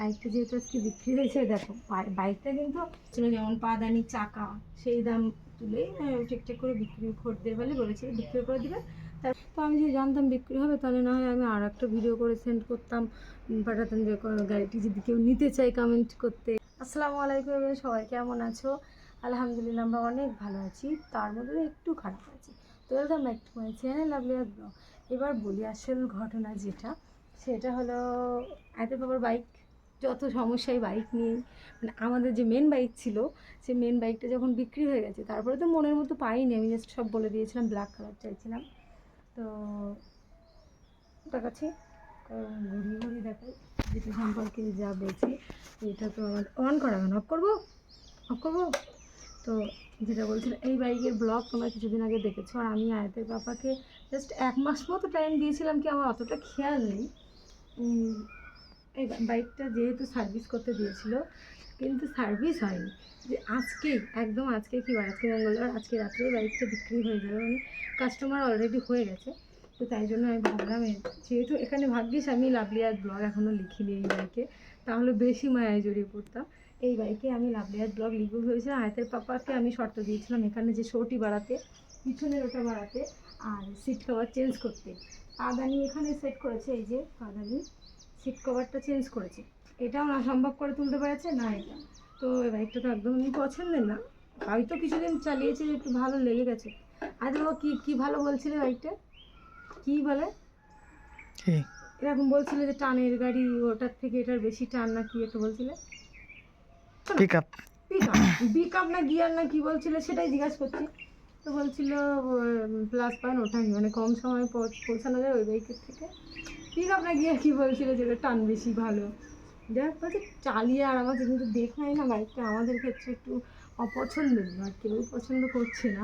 বাইকটা যেহেতু আজকে বিক্রি হয়েছে, দেখো বাইকটা কিন্তু ছিল যেমন পাদানি চাকা, সেই দাম তুলে ঠিকঠাক করে বিক্রি খদ্দের বলে বলেছিল বিক্রি করে দেবে। তো আমি যদি জানতাম বিক্রি হবে তাহলে না হয় আমি আর একটা ভিডিও করে সেন্ড করতাম, পাঠাতাম যে গাড়িটি যদি কেউ নিতে চায় কমেন্ট করতে। আসসালামু আলাইকুম, সবাই কেমন আছো? আলহামদুলিল্লাহ আমরা অনেক ভালো আছি, তার মধ্যে একটু খারাপ আছি। তো welcome back to my channel Lovelia blog. এবার বলি আসল ঘটনা যেটা, সেটা হলো এত বাবার বাইক, যত সমস্যায় বাইক নিয়ে, মানে আমাদের যে মেন বাইক ছিল সেই মেন বাইকটা যখন বিক্রি হয়ে গেছে, তারপরে তো মনের মতো পাইনি, আমি জাস্ট সব বলে দিয়েছিলাম ব্ল্যাক কালার চাইছিলাম। তো দেখাচ্ছি, ঘুরিয়ে ঘুরিয়ে দেখাই যেটা সম্পর্কে যা বলছি। এটা তো আমার অন করা, অফ করবো, অফ করবো। তো যেটা বলছিল, এই বাইকের ব্লগ তোমরা কিছুদিন আগে দেখেছো, আর আমি আয়াতের পাপাকে জাস্ট 1 মাস মতো টাইম দিয়েছিলাম, কি আমার অতটা খেয়াল নেই। এই বাইকটা যেহেতু সার্ভিস করতে দিয়েছিল, কিন্তু সার্ভিস হয়নি, যে আজকেই একদম আজকে কি বার, আজকে মঙ্গলবার, আজকে রাত্রে বাইকটা বিক্রি হয়ে যাবে, মানে কাস্টমার অলরেডি হয়ে গেছে। তো তাই জন্য আমি ভাবলাম, যেহেতু এখানে ভাগ্যিস আমি লাভলিয়ার ব্লগ এখনও লিখিনি এই বাইকে, তাহলে বেশি মায়ায় জড়িয়ে পড়তাম। এই বাইকে আমি লাভলিয়ার ব্লগ লিখবো ভেবেছিলাম। আয়তের পাপাকে আমি শর্ত দিয়েছিলাম এখানে যে শোটি বাড়াতে, পিছনের ওটা বাড়াতে, আর সিট কভার চেঞ্জ করতে। পাদানি এখানে সেট করেছে, এই যে পাদানি সিট কভারটা চেঞ্জ করেছে, এটাও না সম্ভব করে তুলতে পেরেছে না এটা। তো এই বাইকটা তো একদমই পছন্দের না, হয়তো কিছুদিন চালিয়েছে একটু ভালো লেগে গেছে। আজ বাবা কি কি ভালো বলছিলে বাইকটা, কি বলে এরকম বলছিলে যে টানের গাড়ি, ওটার থেকে এটার বেশি টান না কি একটা বলছিলে, পিকআপ পিকআপ না গিয়ার না কি বলছিলে, সেটাই জিজ্ঞাসা করছি। তো বলছিল প্লাস পয়েন্ট ওঠাই, মানে কম সময় পৌঁছানো যায় ওই বাইকের থেকে। পিকআপ না গিয়ার কি বলছিল, যেটা টান বেশি ভালো। যাই হোক, চালিয়ে আর আমাদের কিন্তু দেখায় না বাইকটা, আমাদের ক্ষেত্রে একটু অপছন্দের, আর কেউ পছন্দ করছে না।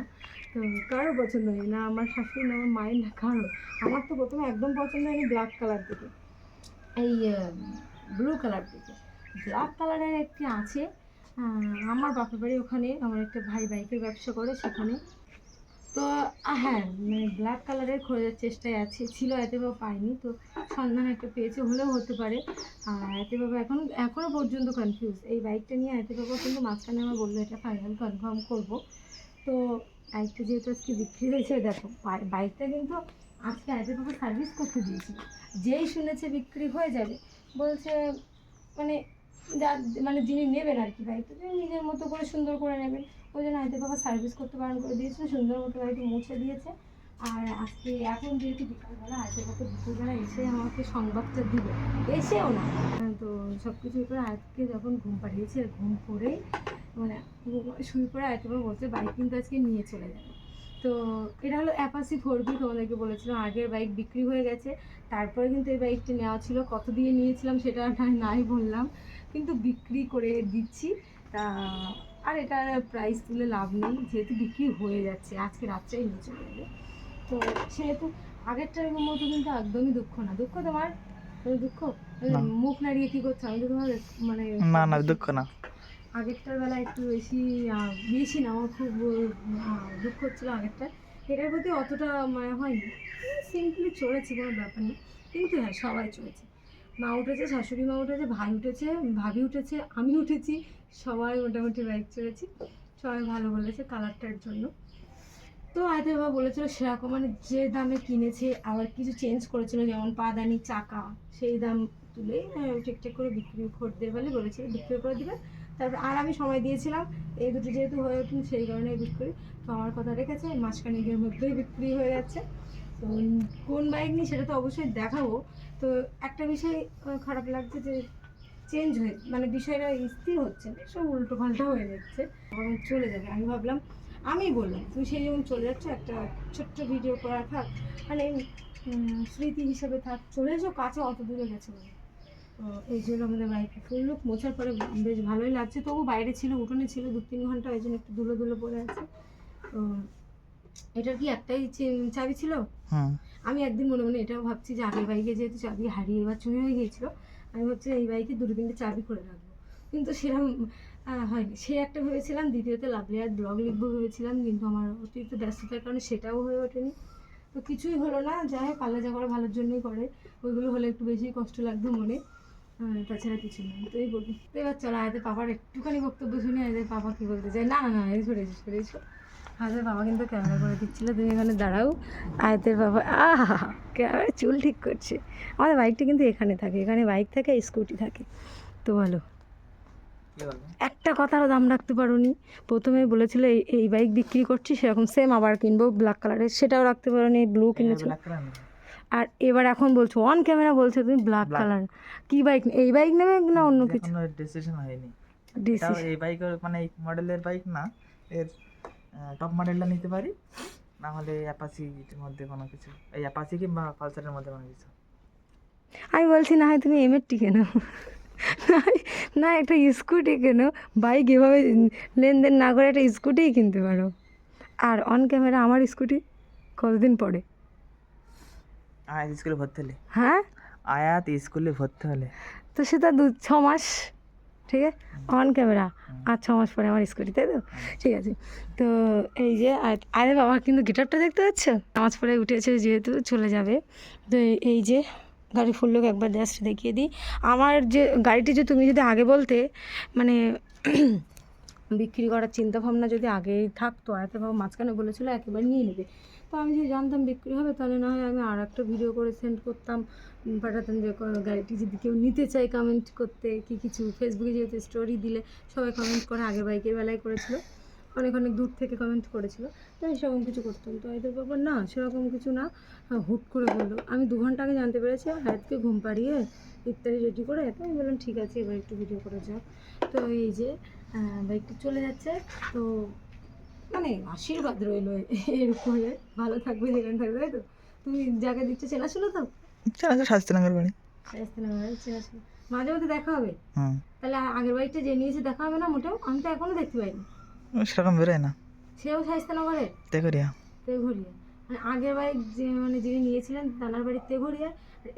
তো কারোর পছন্দ নেই, না আমার শাশুড়ি না আমার মায়ের না কারো। আমার তো প্রথমে একদম পছন্দ হয়নি ব্ল্যাক কালার থেকে, এই ব্লু কালার থেকে। ব্ল্যাক কালারের একটি আছে, আমার বাপের বাড়ি ওখানে, আমার একটা ভাই বাইকের ব্যবসা করে সেখানে। তো হ্যাঁ, মানে ব্ল্যাক কালারের খোঁজার চেষ্টায় আছে, ছিল এতে বাবা পাইনি, তো সন্ধান একটা পেয়েছে, হলেও হতে পারে। আর এতে বাবা এখনও পর্যন্ত কনফিউজ এই বাইকটা নিয়ে। এতে বাবা কিন্তু মাঝখানে আমার বললো এটা ফাইনাল কনফার্ম করব। তো বাইকটা যেহেতু আজকে বিক্রি হয়েছে, দেখো বাইকটা কিন্তু আজকে এতে বাবা সার্ভিস করতে দিয়েছিল, যেই শুনেছে বিক্রি হয়ে যাবে বলছে, মানে যার মানে যিনি নেবেন আর কি বাইকটা, তিনি নিজের মতো করে সুন্দর করে নেবেন। ওই জন্য আয়তে বাবা সার্ভিস করতে বারণ করে দিয়েছিল, সুন্দর মতো গাড়িটি মুছে দিয়েছে। আর আজকে এখন যেহেতু বিকালবেলা, আয়তে বাবা দুপুরবেলা এসে আমাকে সংবাদটা দিবে, এসেও না। তো সব কিছু করে আজকে যখন ঘুম পাড়িয়েছে, ঘুম পড়েই মানে শুয়ে পড়ে আয়তে বাবা বলছে বাইক কিন্তু আজকে নিয়ে চলে যাবে। তো এটা হলো অ্যাপাসি 4B, তোমাদেরকে বলেছিলাম আগের বাইক বিক্রি হয়ে গেছে, তারপরে কিন্তু এই বাইকটি নেওয়া ছিল। কত দিয়ে নিয়েছিলাম সেটা নাই বললাম, কিন্তু বিক্রি করে দিচ্ছি। তা আর এটা প্রাইস তুলে লাভ নেই, যেহেতু বিক্রি হয়ে যাচ্ছে, আজকে রাত্রেই নিয়ে চলে যাবে। তো সেহেতু আগেরটার মতো কিন্তু একদমই দুঃখ না। দুঃখ তোমার? দুঃখ মুখ নাড়িয়ে কী করছো? আমি তো তোমার মানে না না দুঃখ না। আগেরটার বেলা একটু বেশি বেশি না, আমার খুব দুঃখ হচ্ছিলো আগেরটা। এটার প্রতি অতটা মায়া হয়নি, সিম্পলি চলেছে, কোনো ব্যাপার নেই। কিন্তু হ্যাঁ, সবাই চলেছে, মা উঠেছে, শাশুড়ি মা উঠেছে, ভাই উঠেছে, ভাবি উঠেছে, আমি উঠেছি, সবাই মোটামুটি বাইক চড়েছি। সবাই ভালো বলেছে কালারটার জন্য। তো আয়তে বাবা বলেছিল সেরকম, মানে যে দামে কিনেছে, আবার কিছু চেঞ্জ করেছিল, যেমন পাদানি চাকা, সেই দাম তুলে ঠিকঠাক করে বিক্রি খদ্দের বলে বলেছিল বিক্রি করে দেবে। তারপর আর আমি সময় দিয়েছিলাম, এই দুটো যেহেতু হয়ে ওঠেন সেই কারণে বিক্রি। তো আমার কথা রেখেছে, মাসখানেকের মধ্যেই বিক্রি হয়ে যাচ্ছে। তো কোন বাইক নিই সেটা তো অবশ্যই দেখাবো। তো একটা বিষয় খারাপ লাগছে, যে চেঞ্জ হয়ে মানে বিষয়টা স্থির হচ্ছে না, সব উল্টো পাল্টা হয়ে যাচ্ছে, এবং চলে যাবে। আমি ভাবলাম, আমি বললাম তুমি সেই যেমন চলে যাচ্ছ, একটা ছোট্ট ভিডিও করা থাক, মানে স্মৃতি হিসেবে থাক, চলে এসো কাছে, অত দূরে গেছে বলে। তো এই জন্য আমাদের বাইকে ফুল লুক মোছার পরে বেশ ভালোই লাগছে, তবু বাইরে ছিল, উঠোনে ছিল 2-3 ঘন্টা, ওই জন্য একটু ধুলো ধুলো পড়ে আছে। তো এটার কি একটাই চাবি ছিল? আমি একদিন মনে মনে এটাও ভাবছি যে আগের বাইকে যেহেতু চাবি হারিয়ে বা চুরি হয়ে গিয়েছিল, আমি ভাবছি এই বাইকে 2-3টে চাবি করে রাখবো, কিন্তু সেরকম হয়নি। সে একটা ভেবেছিলাম, দ্বিতীয়ত লাভলিয়ার ব্লগ লিখবো ভেবেছিলাম, কিন্তু আমার অতিরিক্ত ব্যস্ততার কারণে সেটাও হয়ে ওঠেনি। তো কিছুই হলো না। যাই হোক, আল্লাহ যা করে ভালোর জন্যই করে, ওইগুলো হলে একটু বেশি কষ্ট লাগতো মনে। তাছাড়া কিছু নেই, তুই বলবি। তো এবার চলো আয়াতের পাপার একটুখানি বক্তব্য শুনে, আয়াতের পাপা কী বলতে চাই। না না না, এই সরে এসো, সরে এসো। আয়াতের বাবা কিন্তু ক্যামেরা করে দিচ্ছিলো, তুমি এখানে দাঁড়াও। আয়াতের বাবা ক্যামেরা চুল ঠিক করছে। আমাদের বাইকটা কিন্তু এখানে থাকে, এখানে বাইক থাকে, স্কুটি থাকে। তো বলো, একটা কথারও দাম রাখতে পারোনি। প্রথমে বলেছিল এই বাইক বিক্রি করছি, সেরকম সেম আবার কিনবো ব্ল্যাক কালারের, সেটাও রাখতে পারোনি, ব্লু কিনেছো। আর এবার এখন বলছো অন ক্যামেরা বলছো তুমি ব্ল্যাক কালার। কি বাইক, এই বাইক নেবে না অন্য কিছু? এখনো ডিসিশন হয়নি। ডিসিশন এই বাইক মানে এই মডেলের বাইক না, এর টপ মডেলটা নিতে পারি, না হলে অ্যাপাচির মধ্যে কোনো কিছু, এই অ্যাপাচি কিংবা পালসারের মধ্যে কোনো কিছু। আমি বলছি না হয় তুমি এমএরটি কেনো, না একটা স্কুটি কেনো। বাইক এভাবে লেনদেন না করে একটা স্কুটিই কিনতে পারো। আর অন ক্যামেরা আমার স্কুটি কতদিন পরে? আয়াত স্কুলে ভর্তি হলে। হ্যাঁ, আয়াত স্কুলে ভর্তি হলে তো সেটা 6 মাস, ঠিক আছে, অন ক্যামেরা। আর 6 মাস পরে আমার স্কুটি, তাই তো? ঠিক আছে। তো এই যে আরে বাবা কিন্তু গিটারটা দেখতে পাচ্ছ, নামাজ পরে উঠেছে যেহেতু চলে যাবে। তো এই যে গাড়ি ফুল লোক একবার জাস্ট দেখিয়ে দিই। আমার যে গাড়িটি, যে তুমি যদি আগে বলতে, মানে বিক্রি করার চিন্তাভাবনা যদি আগেই থাকতো, এত বাবা মাঝখানে বলেছিলো একেবারে নিয়ে নেবে, তো আমি যদি জানতাম বিক্রি হবে, তাহলে না হয় আমি আর একটা ভিডিও করে সেন্ড করতাম, পাঠাতাম যে গাড়িটি যদি কেউ নিতে চায় কমেন্ট করতে, কি কিছু ফেসবুকে যেহেতু স্টোরি দিলে সবাই কমেন্ট করে, আগে বাইকের বেলায় করেছিল, অনেক অনেক দূর থেকে কমেন্ট করেছিল, তো আমি সেরকম কিছু করতাম। তো এদের ব্যাপার না, সেরকম কিছু না, হুট করে বললো। আমি 2 ঘন্টা আগে জানতে পেরেছি, হায়াতকে ঘুম পাড়িয়ে ইফতারি রেডি করে, তো আমি বললাম ঠিক আছে এবার একটু ভিডিও করে যাও। তো এই যে বাইকটা চলে যাচ্ছে, তো মানে আশীর্বাদ রইলো এর উপরে, ভালো থাকবে যেখানে থাকবে, তাই তো? তুমি যাকে দিচ্ছ চেনাশোনা তো? শাস্তিনগর বাড়ি। চেনাশোনা, মাঝে মধ্যে দেখা হবে। তাহলে আগের বাইকটা যে নিয়েছে দেখা হবে না মোটেও? আমি তো এখনো দেখতে পাইনি। সেরকম বেরোয় না, সেও শাস্তিনগরে, তেঘরিয়া। তেঘরিয়া। মানে আগের বাইক যে মানে যিনি নিয়েছিলেন তানার বাড়ির তেঘরিয়া,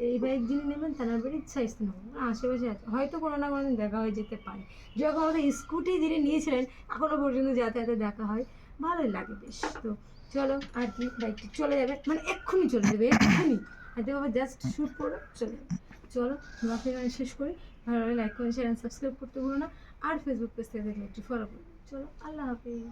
এই বাইক যিনি নেবেন তানার বাড়ির শাস্তিনগর, মানে আশেপাশে আছে, হয়তো কোনো না কোনো দিন দেখা হয়ে যেতে পারে। যখন আমাদের স্কুটি যিনি নিয়েছিলেন এখনও পর্যন্ত যাতায়াতে দেখা হয়, ভালোই লাগে বেশ। তো চলো আর কি, বাইকটি চলে যাবে, মানে এক্ষুনি চলে যাবে, এক্ষুনি। হাতে বাবা জাস্ট শ্যুট করে চলে যাবে। চলো ব্লগটা এখানে শেষ করি। ভালো লাগে লাইক কমেন্ট শেয়ার সাবস্ক্রাইব করতে ভুলো না, আর ফেসবুক পেজ থেকে দেখলে একটু ফলো করো। চলো, আল্লাহ হাফিজ।